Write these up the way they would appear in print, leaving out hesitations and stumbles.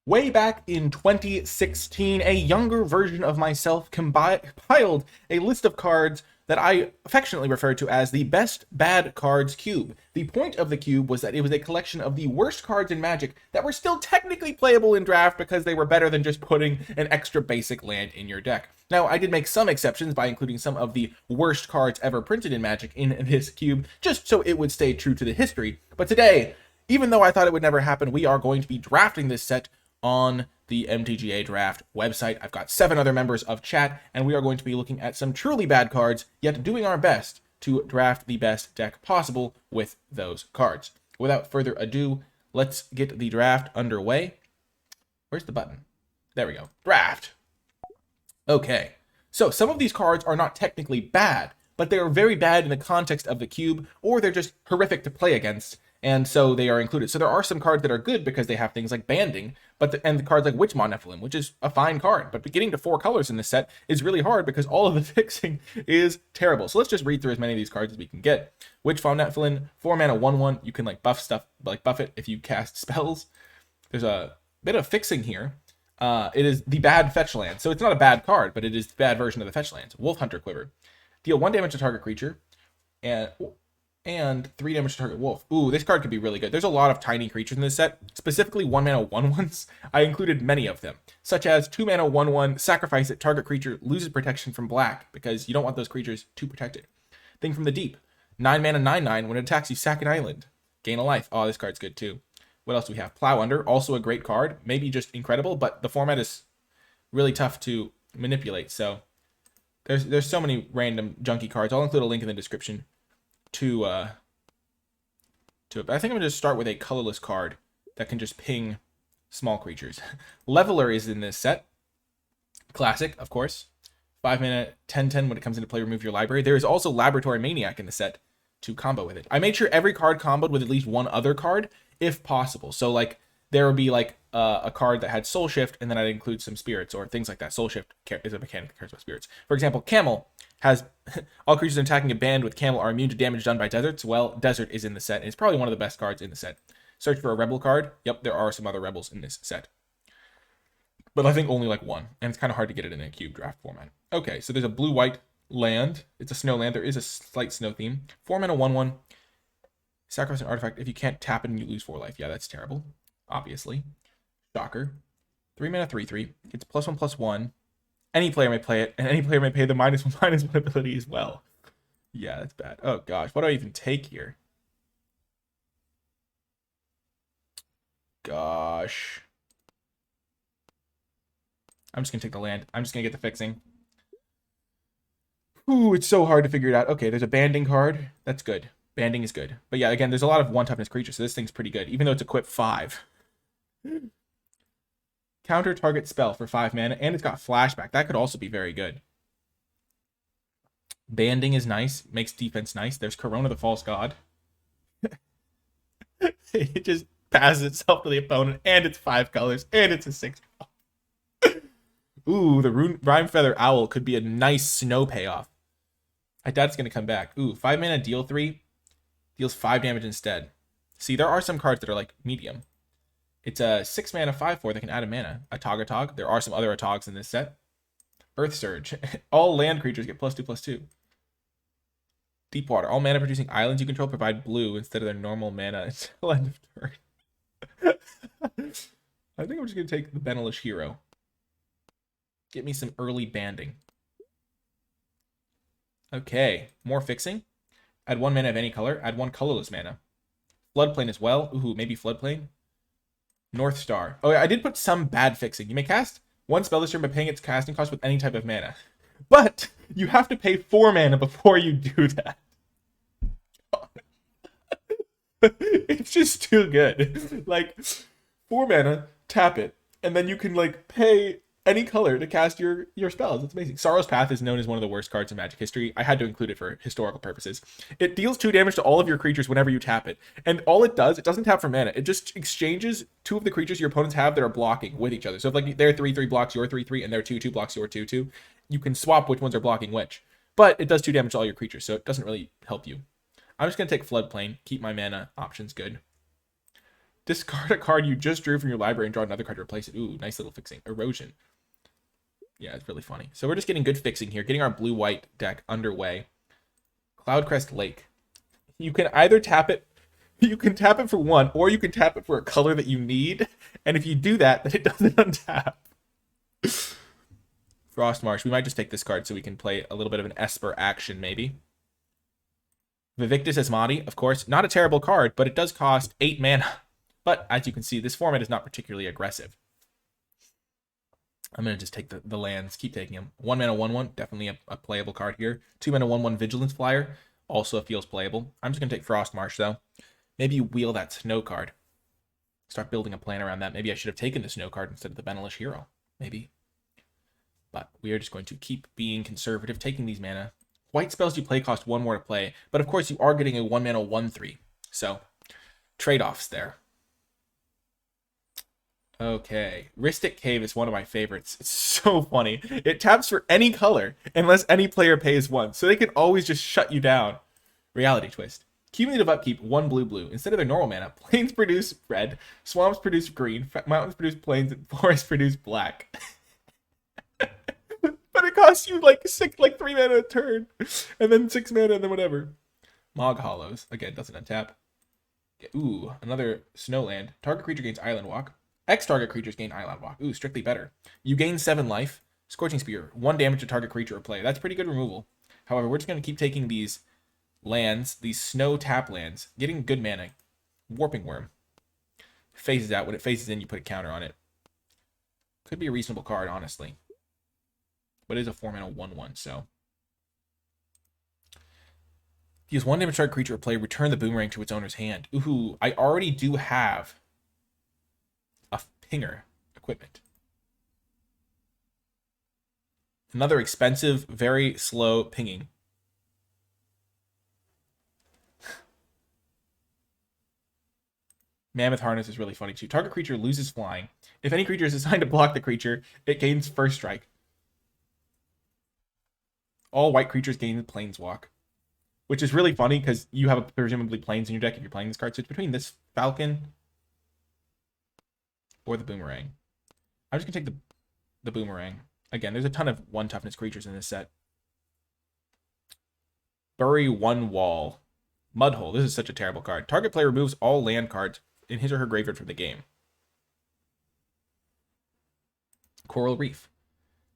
Way back in 2016, a younger version of myself compiled a list of cards that I affectionately refer to as the Best Bad Cards Cube. The point of the cube was that it was a collection of the worst cards in Magic that were still technically playable in Draft because they were better than just putting an extra basic land in your deck. Now, I did make some exceptions by including some of the worst cards ever printed in Magic in this cube, just so it would stay true to the history. But today, even though I thought it would never happen, we are going to be drafting this set on the MTGA Draft website. I've got 7 other members of chat, and we are going to be looking at some truly bad cards, yet doing our best to draft the best deck possible with those cards. Without further ado, let's get the draft underway. Where's the button? There we go. Draft. Okay. So some of these cards are not technically bad, but they are very bad in the context of the cube, or they're just horrific to play against, and so they are included. So there are some cards that are good because they have things like banding, and the cards like Witchmont Nephilim, which is a fine card. But getting to 4 colors in this set is really hard because all of the fixing is terrible. So let's just read through as many of these cards as we can get. Witchmont Nephilim, 4 mana, 1/1. You can buff stuff, buff it if you cast spells. There's a bit of fixing here. It is the bad fetch land, so it's not a bad card, but it is the bad version of the fetch lands. Wolf Hunter Quiver, deal 1 damage to target creature, and 3 damage to target wolf. Ooh, this card could be really good. There's a lot of tiny creatures in this set, specifically 1 mana 1/1s. I included many of them, such as 2 mana 1/1, sacrifice it, target creature loses protection from black, because you don't want those creatures to protect it. Thing from the Deep, 9 mana 9/9, when it attacks you, sack an island, gain a life. Oh, this card's good too. What else do we have? Plow Under, also a great card, maybe just incredible, but the format is really tough to manipulate, so there's so many random junky cards. I'll include a link in the description to it. But I think I'm going to just start with a colorless card that can just ping small creatures. Leveler is in this set. Classic, of course. 5 mana, 10/10 when it comes into play, remove your library. There is also Laboratory Maniac in the set to combo with it. I made sure every card comboed with at least one other card, if possible. So, there would be, a card that had Soul Shift, and then I'd include some spirits, or things like that. Soul Shift is a mechanic that cares about spirits. For example, Camel has all creatures attacking a band with Camel are immune to damage done by deserts. Well, Desert is in the set, and it's probably one of the best cards in the set. Search for a Rebel card. Yep, there are some other Rebels in this set, but I think only one, and it's kind of hard to get it in a cube draft format. Okay, so there's a blue-white land. It's a snow land. There is a slight snow theme. 4 mana 1/1. Sacrifice an artifact. If you can't tap it and you lose 4 life. Yeah, that's terrible. Obviously. Shocker. 3 mana 3/3. It's +1/+1. Any player may play it, and any player may pay the -1/-1 ability as well. Yeah, that's bad. Oh gosh, what do I even take here? Gosh. I'm just gonna take the land. I'm just gonna get the fixing. Ooh, it's so hard to figure it out. Okay, there's a banding card. That's good. Banding is good. But yeah, again, there's a lot of 1 toughness creatures, so this thing's pretty good, even though it's equipped 5. Counter target spell for 5 mana, and it's got flashback. That could also be very good. Banding is nice, makes defense nice. There's Corona the False God. It just passes itself to the opponent, and it's 5 colors, and it's a 6. Ooh, the Rime Feather Owl could be a nice snow payoff. I doubt it's going to come back. Ooh, 5 mana, deal 3. Deals 5 damage instead. See, there are some cards that are medium. It's a 6 mana 5/4 that can add a mana. Atog. There are some other Atogs in this set. Earth Surge. All land creatures get +2/+2. Deep Water. All mana producing islands you control provide blue instead of their normal mana until end of turn. I think I'm just going to take the Benelish Hero. Get me some early banding. Okay, more fixing. Add 1 mana of any color. Add 1 colorless mana. Floodplain as well. Ooh, maybe Floodplain. North Star. Oh, yeah, I did put some bad fixing. You may cast 1 spell this turn by paying its casting cost with any type of mana. But you have to pay 4 mana before you do that. It's just too good. 4 mana, tap it, and then you can pay any color to cast your spells. It's amazing. Sorrow's Path is known as one of the worst cards in Magic history. I had to include it for historical purposes. It deals 2 damage to all of your creatures whenever you tap it. And all it does, it doesn't tap for mana. It just exchanges 2 of the creatures your opponents have that are blocking with each other. So if their 3/3 blocks your 3/3 and their 2/2 blocks your 2/2, you can swap which ones are blocking which. But it does 2 damage to all your creatures, so it doesn't really help you. I'm just going to take Floodplain, keep my mana options good. Discard a card you just drew from your library and draw another card to replace it. Ooh, nice little fixing. Erosion. Yeah, it's really funny. So we're just getting good fixing here, getting our blue-white deck underway. Cloudcrest Lake. You can either tap it, you can tap it for one, or you can tap it for a color that you need. And if you do that, then it doesn't untap. Frostmarsh. We might just take this card so we can play a little bit of an Esper action, maybe. Vivictus Asmati, of course. Not a terrible card, but it does cost 8 mana. But as you can see, this format is not particularly aggressive. I'm going to just take the lands, keep taking them. 1 mana, 1/1, definitely a playable card here. 2 mana, 1/1 Vigilance Flyer, also feels playable. I'm just going to take Frostmarsh, though. Maybe wheel that snow card. Start building a plan around that. Maybe I should have taken the snow card instead of the Benelish Hero. Maybe. But we are just going to keep being conservative, taking these mana. White spells you play cost 1 more to play, but of course you are getting a 1 mana 1/3. So, trade-offs there. Okay, Rhystic Cave is one of my favorites. It's so funny. It taps for any color unless any player pays 1, so they can always just shut you down. Reality twist. Cumulative upkeep, 1 blue. Instead of their normal mana, plains produce red, swamps produce green, mountains produce plains, and forests produce black. But it costs you like 3 mana a turn, and then 6 mana, and then whatever. Mog Hollows, again, doesn't untap. Ooh, another Snowland. Target creature gains Island Walk. X-target creatures gain Island Walk. Ooh, strictly better. You gain 7 life. Scorching Spear, 1 damage to target creature or play. That's pretty good removal. However, we're just going to keep taking these lands, these snow tap lands, getting good mana. Warping Worm. Phases out. When it phases in, you put a counter on it. Could be a reasonable card, honestly. But it is a 4 mana 1/1, so. Use 1 damage target creature or play, return the boomerang to its owner's hand. Ooh, I already do have a pinger equipment. Another expensive, very slow pinging. Mammoth Harness is really funny too. Target creature loses flying. If any creature is assigned to block the creature, it gains first strike. All white creatures gain Planeswalk. Which is really funny because you have presumably planes in your deck if you're playing this card. So it's between this Falcon or the Boomerang. I'm just going to take the Boomerang. Again, there's a ton of 1 toughness creatures in this set. Bury 1 Wall. Mudhole. This is such a terrible card. Target player removes all land cards in his or her graveyard from the game. Coral Reef.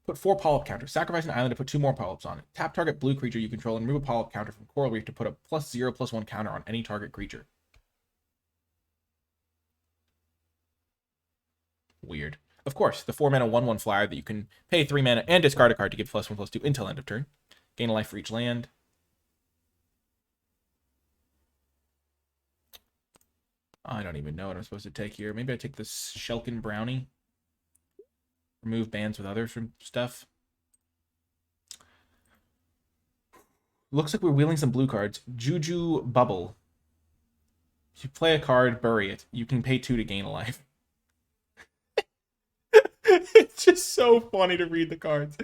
Put 4 polyp counters. Sacrifice an island to put 2 more polyps on it. Tap target blue creature you control and remove a polyp counter from Coral Reef to put a +0/+1 counter on any target creature. Weird. Of course, the 4 mana 1/1 flyer that you can pay 3 mana and discard a card to give +1/+2 until end of turn. Gain a life for each land. I don't even know what I'm supposed to take here. Maybe I take this Shelkin Brownie. Remove bands with others from stuff. Looks like we're wheeling some blue cards. Juju Bubble. If you play a card, bury it. You can pay 2 to gain a life. It's just so funny to read the cards.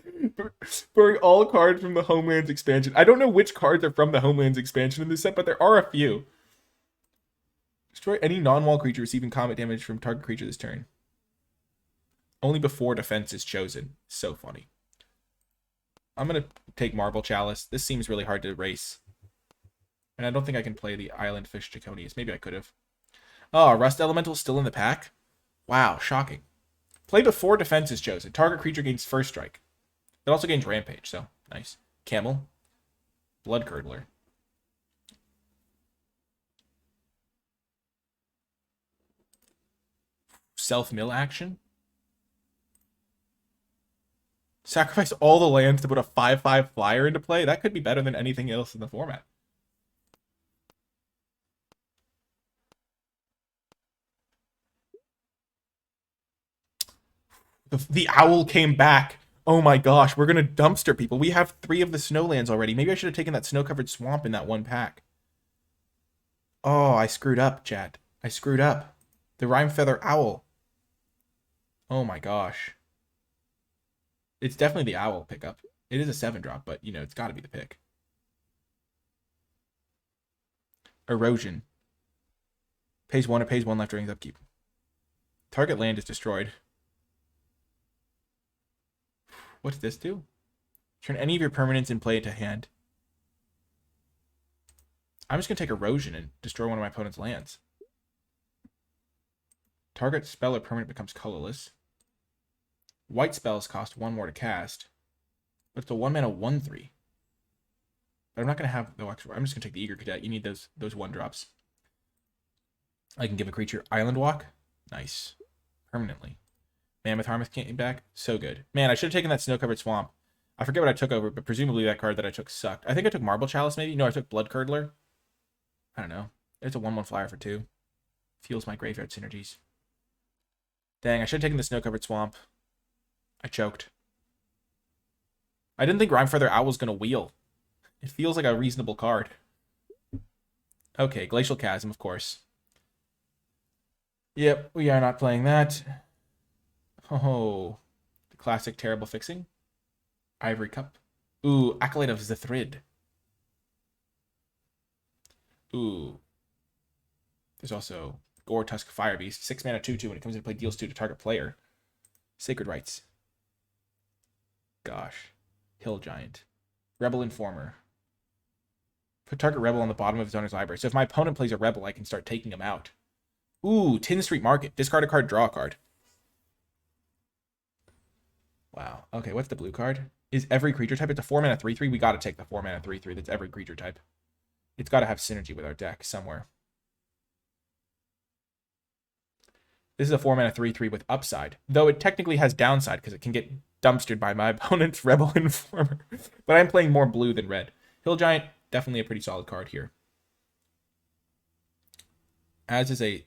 Bury all cards from the Homelands expansion. I don't know which cards are from the Homelands expansion in this set, but there are a few. Destroy any non-wall creature receiving combat damage from target creature this turn. Only before defense is chosen. So funny. I'm going to take Marble Chalice. This seems really hard to race. And I don't think I can play the Island Fish Draconius. Maybe I could have. Oh, Rust Elemental still in the pack? Wow, shocking. Play before defense is chosen. Target creature gains first strike. It also gains Rampage, so nice. Camel. Blood Curdler. Self-mill action. Sacrifice all the lands to put a 5/5 flyer into play. That could be better than anything else in the format. The owl came back. Oh my gosh, we're going to dumpster people. We have 3 of the snowlands already. Maybe I should have taken that snow-covered swamp in that 1 pack. Oh, I screwed up, chat. I screwed up. The Rime Feather Owl. Oh my gosh. It's definitely the owl pickup. It is a 7-drop, but, you know, it's got to be the pick. Erosion. Pays 1, it pays 1 life during its upkeep. Target land is destroyed. What's this do? Turn any of your permanents in play to hand. I'm just going to take Erosion and destroy one of my opponent's lands. Target spell or permanent becomes colorless. White spells cost 1 more to cast. But it's a 1 mana 1/3. But I'm not going to have... No, actually, I'm just going to take the Eager Cadet. You need those 1-drops. I can give a creature Island Walk. Nice. Permanently. Mammoth Harmouth came back. So good. Man, I should have taken that Snow-Covered Swamp. I forget what I took over, but presumably that card that I took sucked. I think I took Marble Chalice, maybe? No, I took Blood Curdler. I don't know. It's a 1/1 flyer for 2. Fuels my graveyard synergies. Dang, I should have taken the Snow-Covered Swamp. I choked. I didn't think Rime Feather Owl was going to wheel. It feels like a reasonable card. Okay, Glacial Chasm, of course. Yep, we are not playing that. Oh, the classic terrible fixing. Ivory Cup. Ooh, Acolyte of Zithrid. Ooh. There's also Gore Tusk Fire Beast. 6 mana 2/2. When it comes into play, deals 2 to target player. Sacred Rites. Gosh. Hill Giant. Rebel Informer. Put target Rebel on the bottom of his owner's library. So if my opponent plays a Rebel, I can start taking him out. Ooh, Tin Street Market. Discard a card, draw a card. Wow. Okay, what's the blue card? Is every creature type? It's a 4 mana 3/3. We got to take the 4 mana 3/3. That's every creature type. It's got to have synergy with our deck somewhere. This is a 4 mana 3/3 with upside, though it technically has downside because it can get dumpstered by my opponent's Rebel Informer. But I'm playing more blue than red. Hill Giant, definitely a pretty solid card here. As is a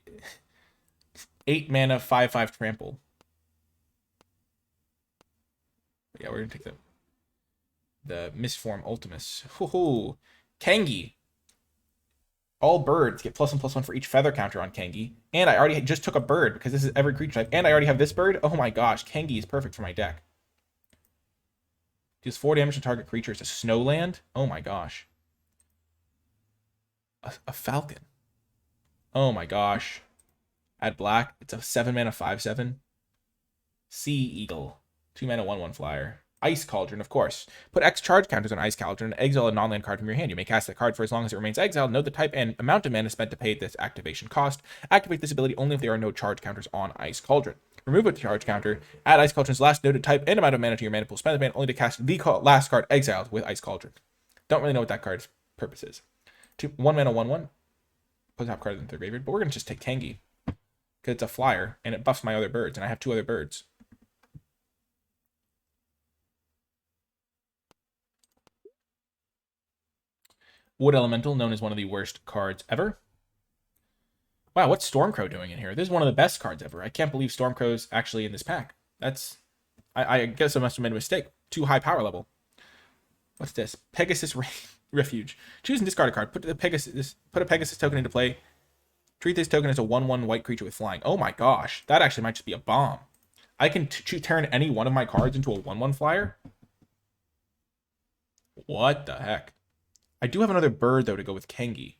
8 mana 5/5 trample. But yeah, we're gonna take the Mistform Ultimus. Hoo-hoo. Kangi. All birds get +1/+1 for each feather counter on Kangi. And I already just took a bird because this is every creature type. And I already have this bird. Oh my gosh, Kangi is perfect for my deck. Deals 4 damage to target creature. It's a snowland. Oh my gosh. A falcon. Oh my gosh. Add black. It's a 7 mana 5/7. Sea Eagle. 2 mana 1/1 flyer. Ice Cauldron, of course. Put X charge counters on Ice Cauldron and exile a non-land card from your hand. You may cast that card for as long as it remains exiled. Note the type and amount of mana spent to pay this activation cost. Activate this ability only if there are no charge counters on Ice Cauldron. Remove a charge counter. Add Ice Cauldron's last noted type and amount of mana to your mana pool. Spend the mana only to cast the last card exiled with Ice Cauldron. Don't really know what that card's purpose is. 1 mana 1/1. Put top card in the graveyard, but we're going to just take Kangi. Because it's a flyer, and it buffs my other birds, and I have 2 other birds. Wood Elemental, known as one of the worst cards ever. Wow, what's Stormcrow doing in here? This is one of the best cards ever. I can't believe Stormcrow's actually in this pack. That's... I guess I must have made a mistake. Too high power level. What's this? Pegasus Refuge. Choose and discard a card. Put a Pegasus token into play. Treat this token as a 1/1 white creature with flying. Oh my gosh. That actually might just be a bomb. I can turn any one of my cards into a 1/1 flyer? What the heck? I do have another bird, though, to go with Kangi.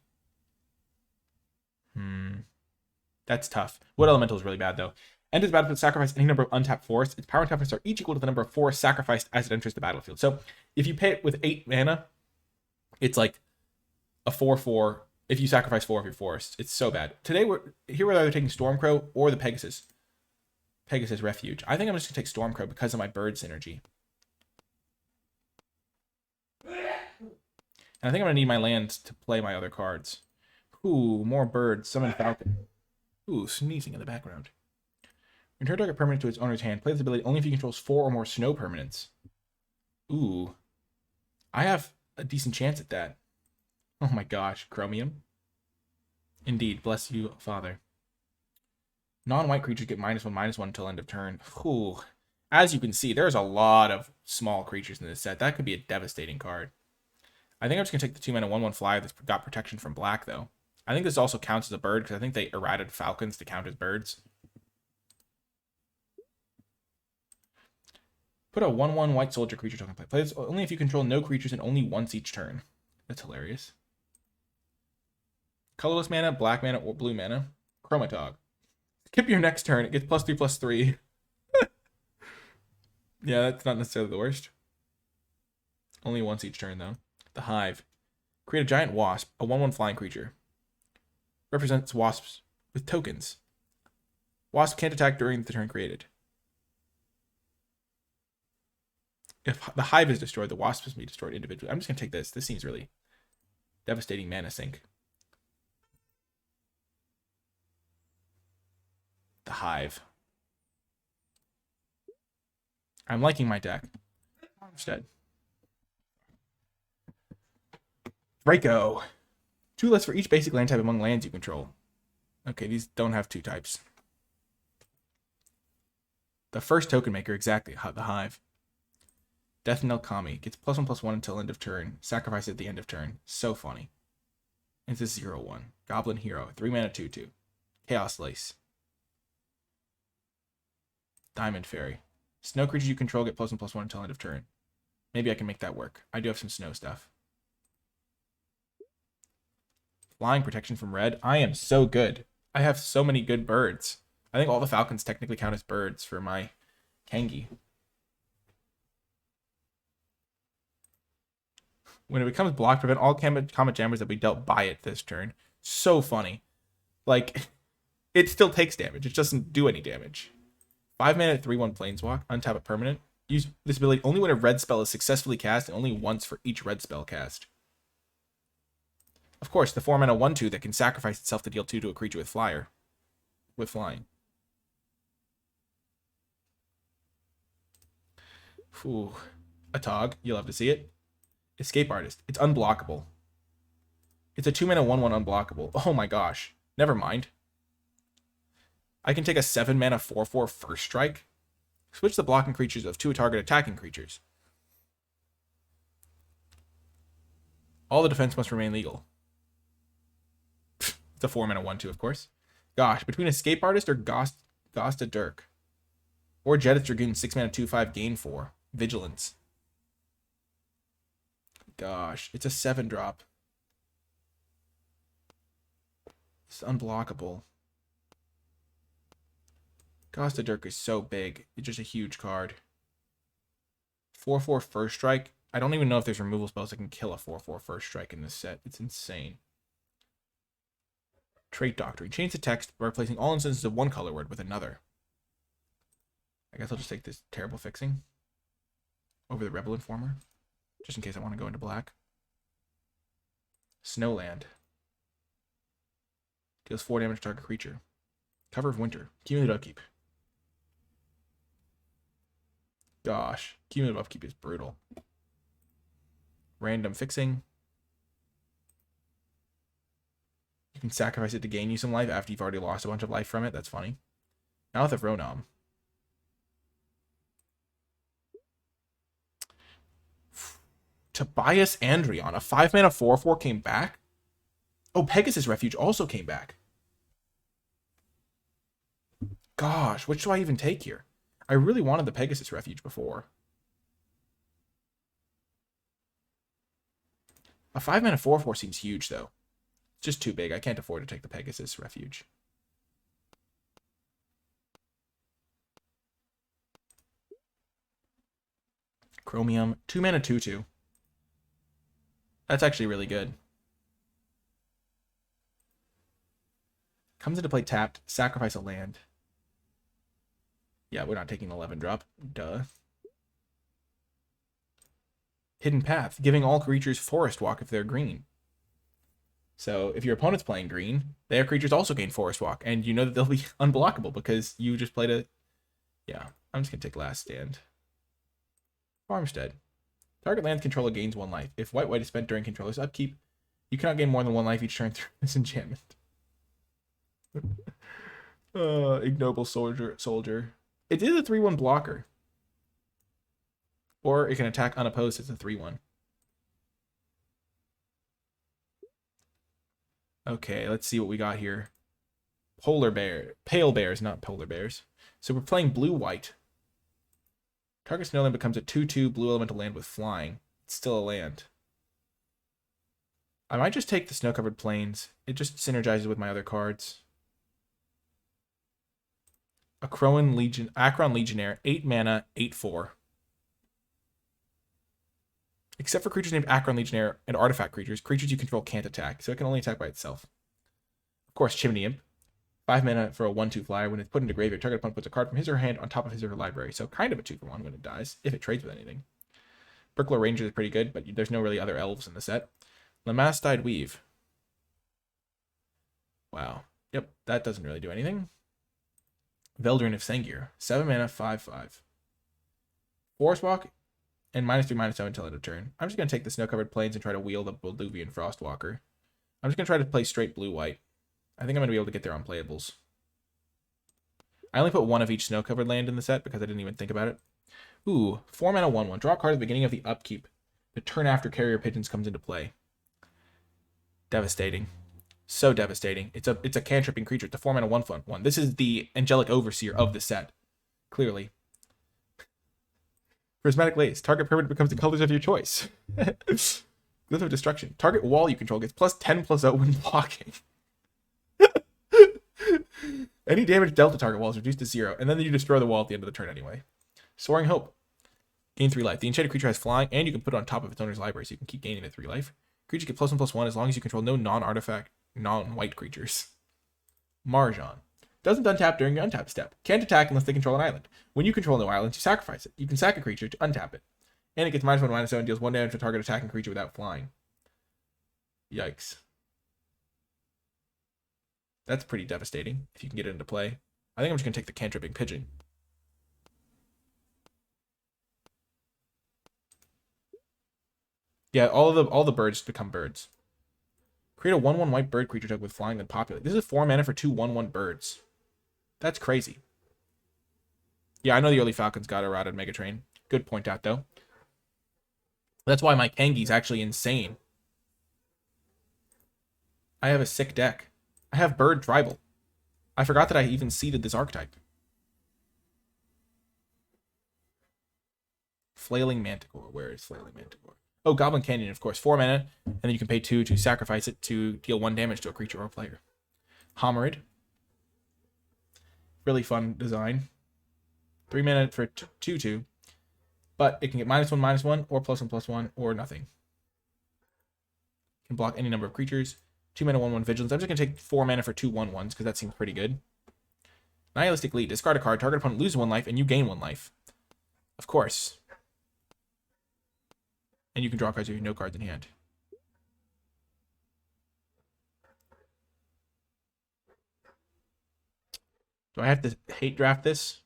That's tough. Wood Elemental is really bad, though. Enters the battlefield, sacrifice any number of untapped forests. Its power and toughness are each equal to the number of forests sacrificed as it enters the battlefield. So if you pay it with 8 mana, it's like a 4/4 if you sacrifice 4 of your forests. It's so bad. Today, we're either taking Stormcrow or the Pegasus Refuge. I think I'm just going to take Stormcrow because of my bird synergy. And I think I'm going to need my land to play my other cards. Ooh, more birds. Summon Falcon. Ooh, sneezing in the background. Return target permanent to its owner's hand. Play this ability only if he controls 4 or more snow permanents. Ooh. I have a decent chance at that. Oh my gosh. Chromium. Indeed. Bless you, Father. Non-white creatures get -1/-1 until end of turn. Ooh. As you can see, there's a lot of small creatures in this set. That could be a devastating card. I think I'm just going to take the 2 mana 1/1 flyer that's got protection from black, though. I think this also counts as a bird, because I think they errated falcons to count as birds. Put a 1/1 white soldier creature token play. Play this only if you control no creatures and only once each turn. That's hilarious. Colorless mana, black mana, or blue mana. Chromatog. Skip your next turn. It gets +3/+3. Yeah, that's not necessarily the worst. Only once each turn, though. The Hive. Create a giant wasp, a 1/1 flying creature. Represents wasps with tokens. Wasp can't attack during the turn created. If the Hive is destroyed, the wasp must be destroyed individually. I'm just going to take this. This seems really devastating mana sink. The Hive. I'm liking my deck. Instead. Draco. 2 less for each basic land type among lands you control. Okay, these don't have 2 types. The first token maker, exactly, the Hive. Death Knell Kami. Gets +1/+1 until end of turn. Sacrifice at the end of turn. So funny. It's a 0/1. Goblin Hero. 3 mana 2/2. Chaos Lace. Diamond Fairy. Snow creatures you control get +1/+1 until end of turn. Maybe I can make that work. I do have some snow stuff. Flying protection from red. I am so good. I have so many good birds. I think all the falcons technically count as birds for my Kangi. When it becomes blocked, prevent all Comet Jammers that we dealt by it this turn. So funny. Like, it still takes damage. It doesn't do any damage. 5 mana 3/1 Planeswalk. Untap a permanent. Use this ability only when a red spell is successfully cast and only once for each red spell cast. Of course, the 4 mana 1/2 that can sacrifice itself to deal 2 to a creature with flying. Ooh. A Tog. You'll have to see it. Escape Artist. It's unblockable. It's a 2 mana 1/1 unblockable. Oh my gosh. Never mind. I can take a 7 mana 4/4 First Strike. Switch the blocking creatures of 2 target attacking creatures. All the defense must remain legal. It's a 4 mana 1/2, of course. Gosh, between Escape Artist or Gosta Dirk. Or Jedith's Dragoon, 6 mana 2/5, gain 4. Vigilance. Gosh, it's a 7-drop. It's unblockable. Gosta Dirk is so big. It's just a huge card. 4/4 First Strike. I don't even know if there's removal spells that can kill a 4/4 First Strike in this set. It's insane. Trait Doctrine. Change the text by replacing all instances of one color word with another. I guess I'll just take this Terrible Fixing over the Rebel Informer, just in case I want to go into black. Snowland. Deals 4 damage to target creature. Cover of Winter. Cumulative Upkeep. Gosh, cumulative upkeep is brutal. Random Fixing. You can sacrifice it to gain you some life after you've already lost a bunch of life from it. That's funny. Mouth of Ronom. Tobias Andrion. A 5 mana 4/4 came back. Oh, Pegasus Refuge also came back. Gosh, which do I even take here? I really wanted the Pegasus Refuge before. A 5 mana 4/4 seems huge, though. It's just too big. I can't afford to take the Pegasus Refuge. Chromium. 2 mana 2/2. That's actually really good. Comes into play tapped. Sacrifice a land. Yeah, we're not taking 11-drop. Duh. Hidden Path. Giving all creatures Forest Walk if they're green. So if your opponent's playing green, their creatures also gain Forest Walk. And you know that they'll be unblockable because you just played a... Yeah, I'm just going to take Last Stand. Farmstead. Target land controller gains 1 life. If white is spent during controller's upkeep, you cannot gain more than 1 life each turn through this enchantment. Ignoble Soldier. It is a 3/1 blocker. Or it can attack unopposed as a 3/1. Okay, let's see what we got here. Pale bears, not polar bears. So we're playing blue-white. Target snowland becomes a 2/2 blue elemental land with flying. It's still a land. I might just take the snow-covered plains. It just synergizes with my other cards. Akron Legionnaire, 8 mana, 8/4. Except for creatures named Akron Legionnaire and artifact creatures you control can't attack, so it can only attack by itself. Of course, Chimney Imp. 5 mana for a 1/2 flyer. When it's put into graveyard, target opponent puts a card from his or her hand on top of his or her library. So kind of a 2-for-1 when it dies, if it trades with anything. Burkler Ranger is pretty good, but there's no really other elves in the set. Lamastide Weave. Wow. Yep, that doesn't really do anything. Veldrin of Sengir. 7 mana, 5/5. Forest Walk and -3/-7 until end of turn. I'm just going to take the Snow-Covered Plains and try to wheel the Balduvian Frostwalker. I'm just going to try to play straight blue-white. I think I'm going to be able to get there on playables. I only put one of each snow-covered land in the set because I didn't even think about it. Ooh, 4 mana 1/1. Draw a card at the beginning of the upkeep. The turn after Carrier Pigeons comes into play. Devastating. So devastating. It's a cantripping creature. It's a 4 mana 1/1. This is the Angelic Overseer of the set. Clearly. Prismatic Lace. Target permanent becomes the colors of your choice. Glyph of Destruction. Target wall you control gets +10/+0 when blocking. Any damage dealt to target wall is reduced to 0, and then you destroy the wall at the end of the turn anyway. Soaring Hope. Gain 3 life. The enchanted creature has flying, and you can put it on top of its owner's library, so you can keep gaining it 3 life. Creatures get +1/+1 as long as you control no non-artifact, non-white creatures. Marjan. Doesn't untap during your untap step. Can't attack unless they control an island. When you control no islands, you sacrifice it. You can sack a creature to untap it. And it gets -1/-7, deals 1 damage to target attacking creature without flying. Yikes. That's pretty devastating if you can get it into play. I think I'm just going to take the cantripping pigeon. Yeah, all the birds become birds. Create a 1/1 white bird creature token with flying and populate. This is 4 mana for 2 1/1 birds. That's crazy. Yeah, I know the early Falcons got errated Megatrain. Good point out, though. That's why my Kangi's actually insane. I have a sick deck. I have Bird Tribal. I forgot that I even seeded this archetype. Flailing Manticore. Where is Flailing Manticore? Oh, Goblin Canyon, of course. 4 mana, and then you can pay 2 to sacrifice it to deal 1 damage to a creature or a player. Homerid. Really fun design. 3 mana for 2/2. But it can get -1/-1, or +1/+1, or nothing. Can block any number of creatures. 2 mana 1/1 Vigilance. I'm just going to take 4 mana for 2 1/1s because that seems pretty good. Nihilistic Lead. Discard a card. Target opponent loses 1 life and you gain 1 life. Of course. And you can draw cards if you have no cards in hand. Do I have to hate draft this?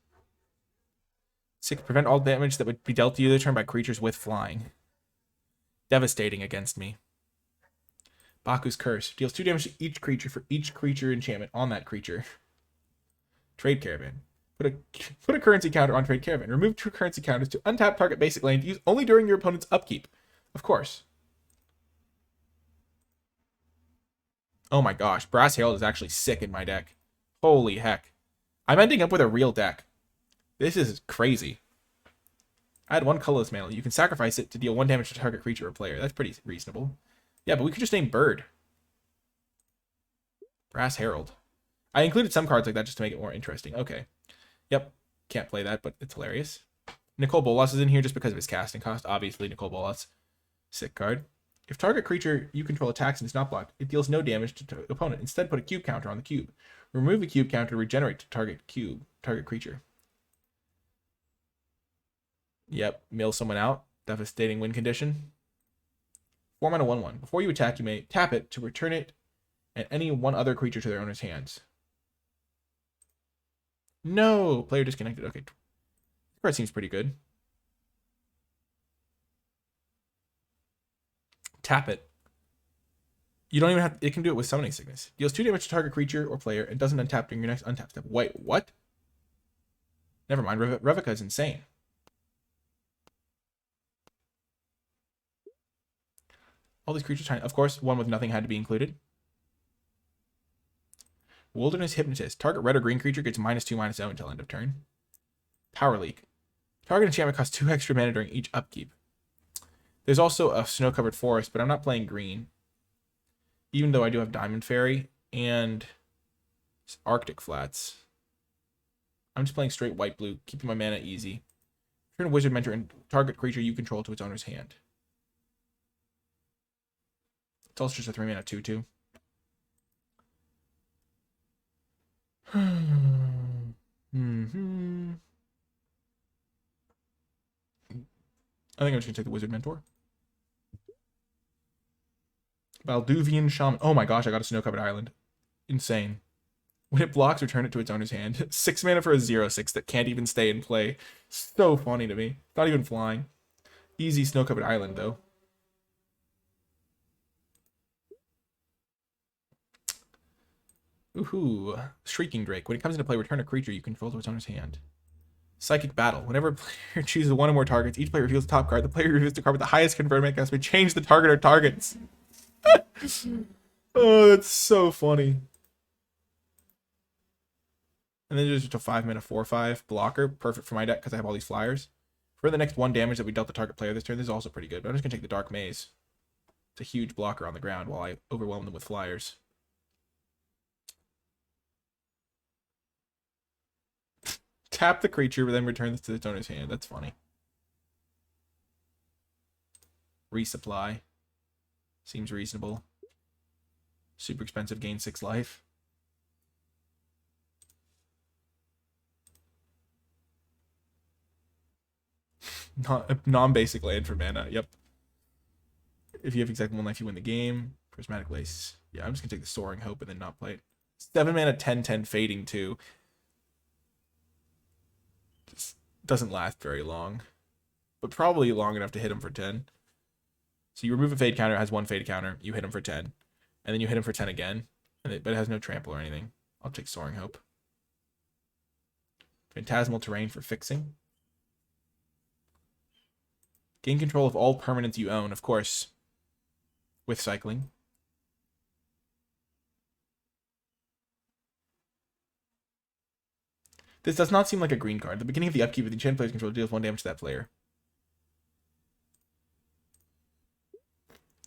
6. Prevent all damage that would be dealt to you this turn by creatures with flying. Devastating against me. Baku's Curse. Deals 2 damage to each creature for each creature enchantment on that creature. Trade Caravan. Put a currency counter on Trade Caravan. Remove 2 currency counters to untap target basic land used only during your opponent's upkeep. Of course. Oh my gosh. Brass Herald is actually sick in my deck. Holy heck. I'm ending up with a real deck. This is crazy. Add 1 colorless mana. You can sacrifice it to deal 1 damage to target creature or player. That's pretty reasonable. Yeah, but we could just name Bird. Brass Herald. I included some cards like that just to make it more interesting. Okay. Yep. Can't play that, but it's hilarious. NicolaiBolas is in here just because of his casting cost. Obviously, NicolaiBolas. Sick card. If target creature you control attacks and is not blocked, it deals no damage to opponent. Instead, put a cube counter on the cube. Remove a cube counter to regenerate to target creature. Yep. Mill someone out. Devastating win condition. 4 mana 1/1. Before you attack, you may tap it to return it and any one other creature to their owner's hands. No! Player disconnected. Okay. This card seems pretty good. Tap it. You don't even have... It can do it with Summoning Sickness. Deals 2 damage to target creature or player and doesn't untap during your next untap step. Wait, what? Never mind. Revoca is insane. All these creatures trying... Of course, one with nothing had to be included. Wilderness Hypnotist. Target red or green creature gets -2/-0 until end of turn. Power Leak. Target enchantment costs 2 extra mana during each upkeep. There's also a snow-covered forest, but I'm not playing green. Even though I do have Diamond Fairy and Arctic Flats. I'm just playing straight white-blue, keeping my mana easy. Turn a wizard mentor and target creature you control to its owner's hand. It's also just a 3-mana 2/2. Mm-hmm. I think I'm just going to take the wizard mentor. Balduvian Shaman. Oh my gosh, I got a snow-covered island. Insane. When it blocks, return it to its owner's hand. 6 mana for a 0/6 that can't even stay in play. So funny to me. Not even flying. Easy snow-covered island, though. Ooh, Shrieking Drake. When it comes into play, return a creature you control to its owner's hand. Psychic Battle. Whenever a player chooses one or more targets, each player reveals the top card. The player reveals the card with the highest converted mana cost. Change the target or targets. Oh, that's so funny. And then there's just a 5-mana 4/5 blocker. Perfect for my deck because I have all these flyers. For the next 1 damage that we dealt the target player this turn, this is also pretty good. But I'm just going to take the Dark Maze. It's a huge blocker on the ground while I overwhelm them with flyers. Tap the creature, but then return this to its owner's hand. That's funny. Resupply. Seems reasonable. Super expensive, gain 6 life. Non-basic land for mana. Yep. If you have exactly 1 life, you win the game. Prismatic Lace. Yeah, I'm just gonna take the Soaring Hope and then not play it. 7 mana 10/10 fading too. Just doesn't last very long, but probably long enough to hit him for 10. So you remove a fade counter, it has 1 fade counter. You hit him for 10, and then you hit him for 10 again, but it has no trample or anything. I'll take Soaring Hope. Phantasmal Terrain for fixing. Gain control of all permanents you own, of course, with cycling. This does not seem like a green card. At the beginning of the upkeep, with the enchant player's control, deals 1 damage to that player.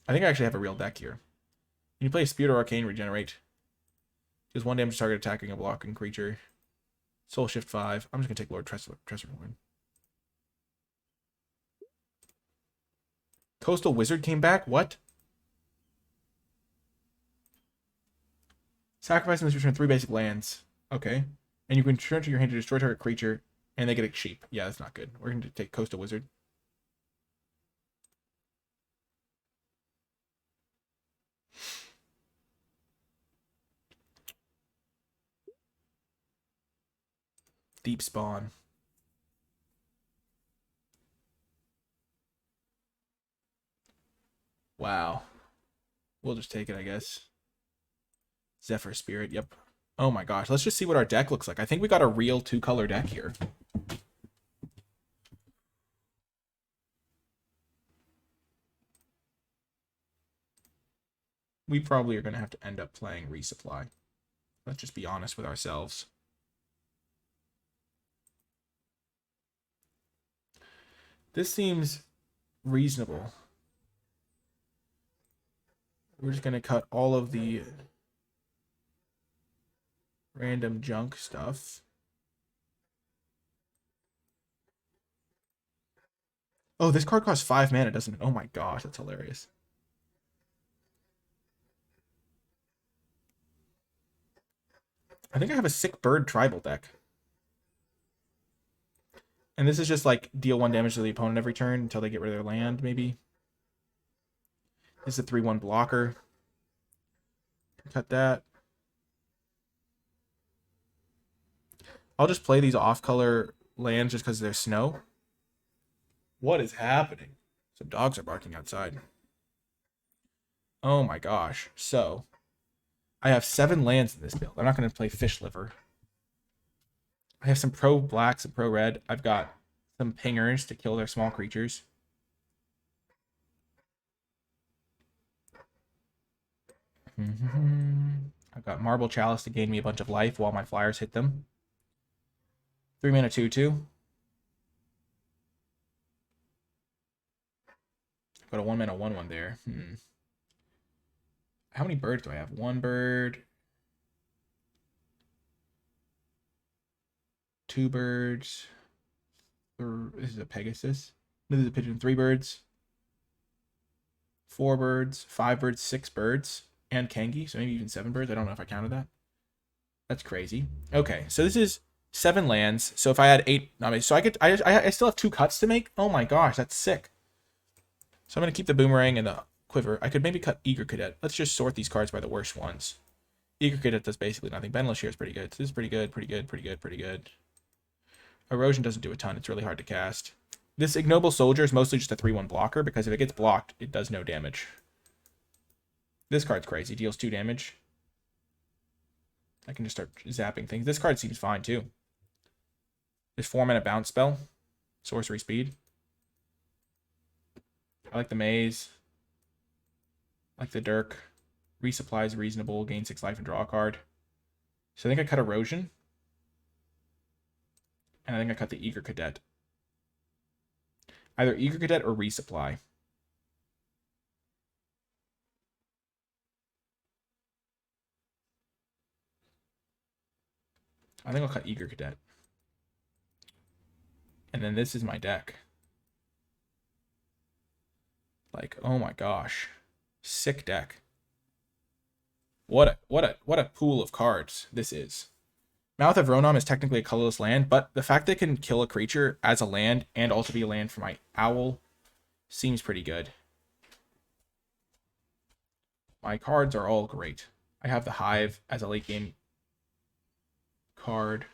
I think I actually have a real deck here. When you play Spirit or Arcane, regenerate. Deals 1 damage to target attacking a blocking creature. Soul Shift 5. I'm just going to take Lord Tressorhorn. Coastal Wizard came back? What? Sacrifice and return 3 basic lands. Okay. And you can return to your hand to destroy target creature, and they get a sheep. Yeah, that's not good. We're going to take Coastal Wizard. Deep Spawn. Wow. We'll just take it, I guess. Zephyr Spirit, yep. Oh my gosh, let's just see what our deck looks like. I think we got a real 2-color deck here. We probably are going to have to end up playing Resupply. Let's just be honest with ourselves. This seems reasonable. We're just going to cut all of the random junk stuff. Oh, this card costs 5 mana, doesn't it? Oh my gosh, that's hilarious. I think I have a sick bird tribal deck. And this is just like deal 1 damage to the opponent every turn until they get rid of their land, maybe. This is a 3/1 blocker. Cut that. I'll just play these off-color lands just because there's snow. What is happening? Some dogs are barking outside. Oh my gosh. So, I have 7 lands in this build. I'm not going to play Fish Liver. I have some pro black, some pro red. I've got some pingers to kill their small creatures. I've got Marble Chalice to gain me a bunch of life while my flyers hit them. 3 mana 2/2. I've got a 1 mana 1/1 there. How many birds do I have? 1 bird. 2 birds. This is a Pegasus. This is a pigeon. 3 birds. 4 birds. 5 birds. 6 birds. And Kangi. So maybe even 7 birds. I don't know if I counted that. That's crazy. Okay, so this is 7 lands. So if I had 8, so I still have 2 cuts to make. Oh my gosh, that's sick. So I'm gonna keep the boomerang and the quiver. I could maybe cut Eager Cadet. Let's just sort these cards by the worst ones. Eager Cadet does basically nothing. Benless here is pretty good. So this is pretty good, pretty good, pretty good, pretty good. Erosion doesn't do a ton. It's really hard to cast. This Ignoble Soldier is mostly just a 3/1 blocker because if it gets blocked, it does no damage. This card's crazy. Deals 2 damage. I can just start zapping things. This card seems fine too. This 4-mana bounce spell. Sorcery speed. I like the Maze. I like the Dirk. Resupply is reasonable. Gain 6 life and draw a card. So I think I cut Erosion. And I think I cut the Eager Cadet. Either Eager Cadet or Resupply. I think I'll cut Eager Cadet. And then this is my deck. Like, oh my gosh. Sick deck. What a pool of cards this is. Mouth of Ronom is technically a colorless land, but the fact that it can kill a creature as a land and also be a land for my owl seems pretty good. My cards are all great. I have the Hive as a late game card.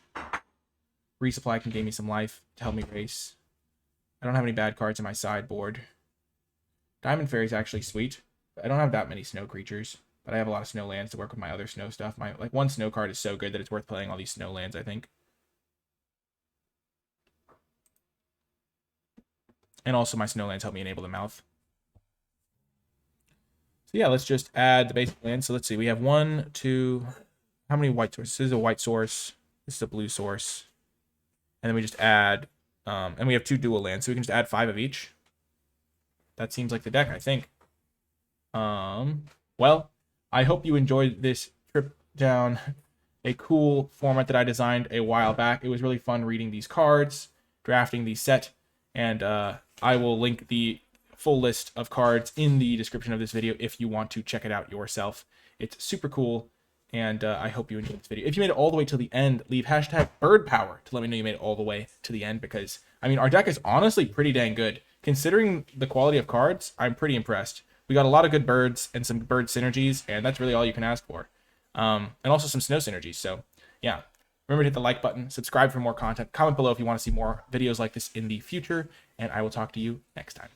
Resupply can gain me some life to help me race. I don't have any bad cards in my sideboard. Diamond Fairy is actually sweet. I don't have that many snow creatures, but I have a lot of snow lands to work with my other snow stuff. My one snow card is so good that it's worth playing all these snow lands, I think. And also my snow lands help me enable the mouth. So yeah, let's just add the basic land. So let's see, we have 1, 2, how many white sources? This is a white source. This is a blue source. And then we just add, and we have 2 dual lands, so we can just add 5 of each. That seems like the deck, I think. Well, I hope you enjoyed this trip down a cool format that I designed a while back. It was really fun reading these cards, drafting the set, and I will link the full list of cards in the description of this video if you want to check it out yourself. It's super cool, and I hope you enjoyed this video. If you made it all the way to the end, leave hashtag #birdpower to let me know you made it all the way to the end, because, I mean, our deck is honestly pretty dang good. Considering the quality of cards, I'm pretty impressed. We got a lot of good birds and some bird synergies, and that's really all you can ask for. And also some snow synergies. So, yeah. Remember to hit the like button, subscribe for more content, comment below if you want to see more videos like this in the future, and I will talk to you next time.